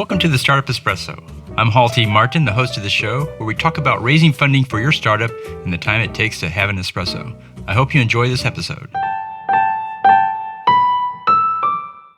Welcome to the Startup Espresso. I'm Hall T. Martin, the host of the show, where we talk about raising funding for your startup and the time it takes to have an espresso. I hope you enjoy this episode.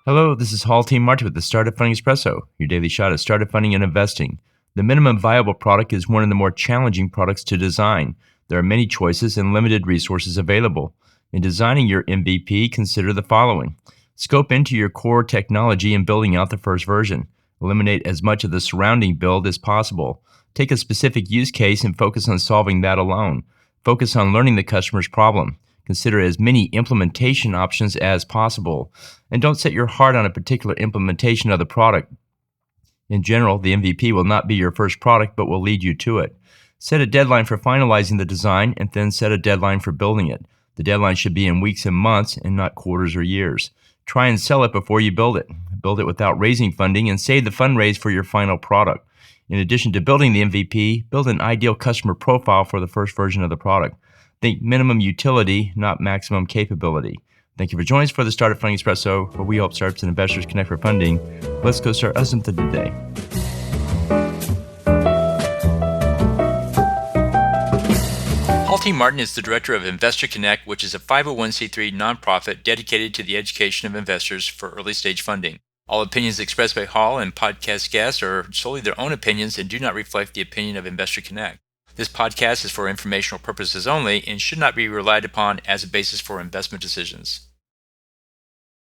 Hello, this is Hall T. Martin with the Startup Funding Espresso, your daily shot at startup funding and investing. The minimum viable product is one of the more challenging products to design. There are many choices and limited resources available. In designing your MVP, consider the following. Scope into your core technology and building out the first version. Eliminate as much of the surrounding build as possible. Take a specific use case and focus on solving that alone. Focus on learning the customer's problem. Consider as many implementation options as possible. And don't set your heart on a particular implementation of the product. In general, the MVP will not be your first product, but will lead you to it. Set a deadline for finalizing the design and then set a deadline for building it. The deadline should be in weeks and months and not quarters or years. Try and sell it before you build it. Build it without raising funding and save the fundraise for your final product. In addition to building the MVP, build an ideal customer profile for the first version of the product. Think minimum utility, not maximum capability. Thank you for joining us for the Startup Funding Espresso, where we help startups and investors connect for funding. Let's go start us something today. Hall T. Martin is the director of Investor Connect, which is a 501c3 nonprofit dedicated to the education of investors for early-stage funding. All opinions expressed by Hall and podcast guests are solely their own opinions and do not reflect the opinion of Investor Connect. This podcast is for informational purposes only and should not be relied upon as a basis for investment decisions.